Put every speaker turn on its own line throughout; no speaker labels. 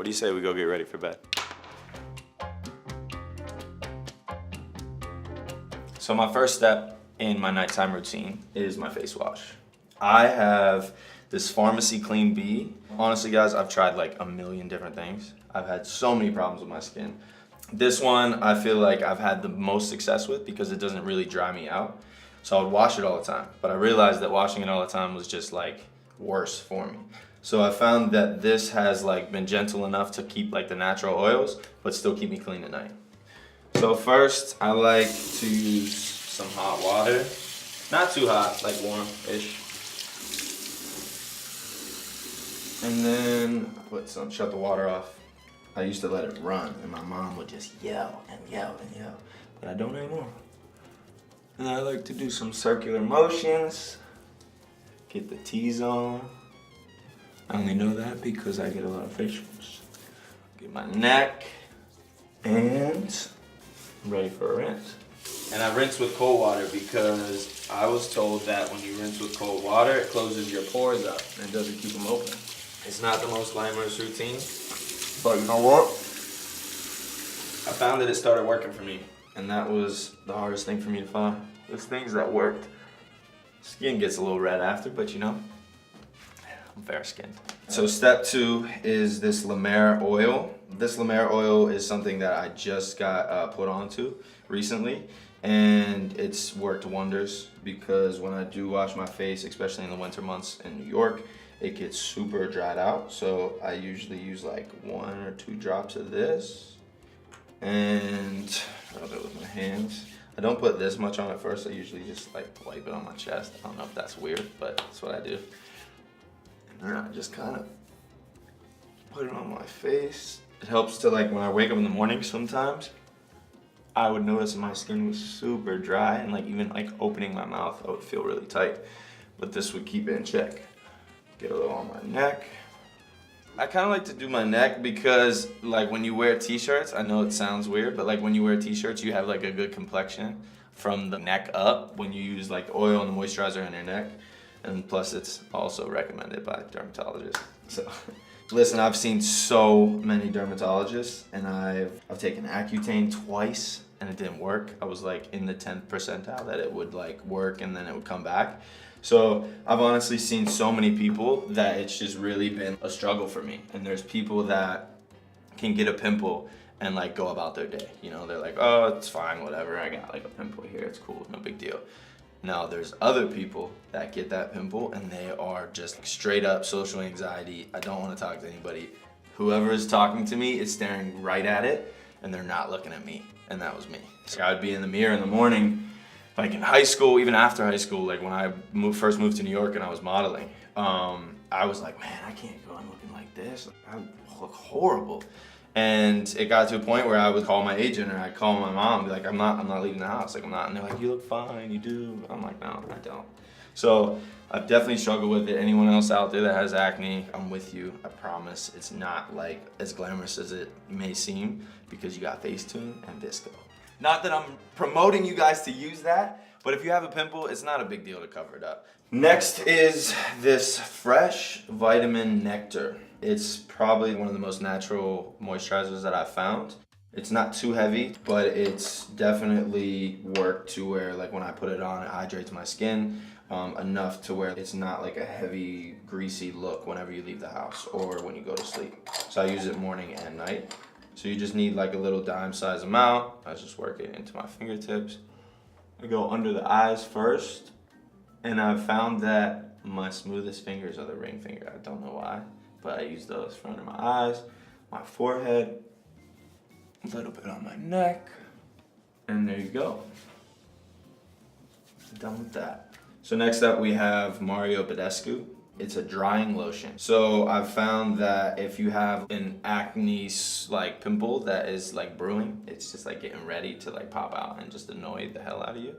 What do you say we go get ready for bed? So my first step in my nighttime routine is my face wash. I have this Pharmacy Clean B. Honestly, guys, I've tried like a million different things. I've had so many problems with my skin. This one, I feel like I've had the most success with because it doesn't really dry me out. So I would wash it all the time. But I realized that washing it all the time was just like worse for me. So I found that this has like been gentle enough to keep like the natural oils, but still keep me clean at night. So first, I like to use some hot water. Not too hot, like warm-ish. And then I put some, shut the water off. I used to let it run, and my mom would just yell and yell and yell, but I don't anymore. And I like to do some circular motions, get the T-zone. I only know that because I get a lot of facials. Get my neck, and I'm ready for a rinse. And I rinse with cold water because I was told that when you rinse with cold water, it closes your pores up and it doesn't keep them open. It's not the most glamorous routine, but you know what? I found that it started working for me. And that was the hardest thing for me to find. There's things that worked. Skin gets a little red after, but you know, I'm fair skinned. So step 2 is this La Mer oil. This La Mer oil is something that I just got put onto recently, and it's worked wonders because when I do wash my face, especially in the winter months in New York, it gets super dried out. So I usually use like 1 or 2 drops of this and rub it with my hands. I don't put this much on it first. I usually just like wipe it on my chest. I don't know if that's weird, but that's what I do. And then I just kind of put it on my face. It helps to, like, when I wake up in the morning sometimes, I would notice my skin was super dry, and like even like opening my mouth, I would feel really tight. But this would keep it in check. Get a little on my neck. I kind of like to do my neck because like when you wear t-shirts, I know it sounds weird, but like when you wear t-shirts, you have like a good complexion from the neck up when you use like oil and moisturizer on your neck. And plus it's also recommended by dermatologists. So listen, I've seen so many dermatologists, and I've taken Accutane twice and it didn't work. I was like in the 10th percentile that it would like work and then it would come back. So I've honestly seen so many people that it's just really been a struggle for me. And there's people that can get a pimple and like go about their day. You know, they're like, oh, it's fine, whatever. I got like a pimple here, it's cool, no big deal. Now there's other people that get that pimple and they are just like straight up social anxiety. I don't want to talk to anybody. Whoever is talking to me is staring right at it and they're not looking at me. And that was me. So I would be in the mirror in the morning, like in high school, even after high school, like when I first moved to New York and I was modeling, I was like, man, I can't go on looking like this. I look horrible. And it got to a point where I would call my agent or I'd call my mom and be like, I'm not leaving the house. Like, I'm not. And they're like, you look fine, you do. I'm like, no, I don't. So I've definitely struggled with it. Anyone else out there that has acne, I'm with you. I promise it's not like as glamorous as it may seem because you got Facetune and Visco. Not that I'm promoting you guys to use that, but if you have a pimple, it's not a big deal to cover it up. Next is this Fresh Vitamin Nectar. It's probably one of the most natural moisturizers that I've found. It's not too heavy, but it's definitely worked to where like when I put it on, it hydrates my skin enough to where it's not like a heavy, greasy look whenever you leave the house or when you go to sleep. So I use it morning and night. So you just need like a little dime size amount. I just work it into my fingertips. I go under the eyes first, and I've found that my smoothest fingers are the ring finger. I don't know why, but I use those for under my eyes, my forehead, a little bit on my neck, and there you go. Done with that. So next up we have Mario Badescu. It's a drying lotion. So I've found that if you have an acne like pimple that is like brewing, it's just like getting ready to like pop out and just annoy the hell out of you.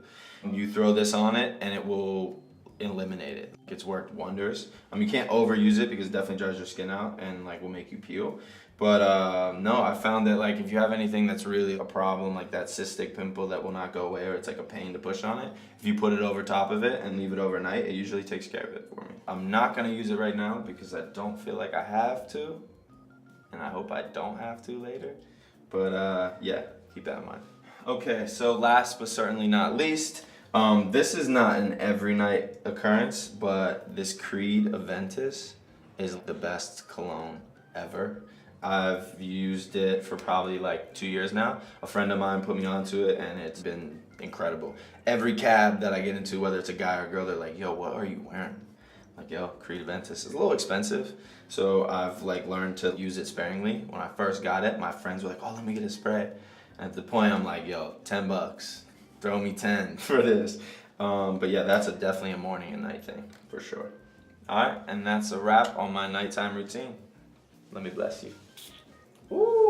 You throw this on it and it will eliminate it. It's worked wonders. You can't overuse it because it definitely dries your skin out and like will make you peel. But no, I found that like if you have anything that's really a problem, like that cystic pimple that will not go away or it's like a pain to push on it, if you put it over top of it and leave it overnight, it usually takes care of it for me. I'm not gonna use it right now because I don't feel like I have to. and I hope I don't have to later. But yeah, keep that in mind. Okay, so last but certainly not least, this is not an every night occurrence, but this Creed Aventus is the best cologne ever. I've used it for probably like 2 years now. A friend of mine put me onto it, and it's been incredible. Every cab that I get into, whether it's a guy or a girl, they're like, yo, what are you wearing? Like, yo, Creed Aventus is a little expensive, so I've like learned to use it sparingly. When I first got it, my friends were like, oh, let me get a spray. And at the point, I'm like, yo, $10, throw me 10 for this. But yeah, that's definitely a morning and night thing, for sure. All right, and that's a wrap on my nighttime routine. Let me bless you. Woo!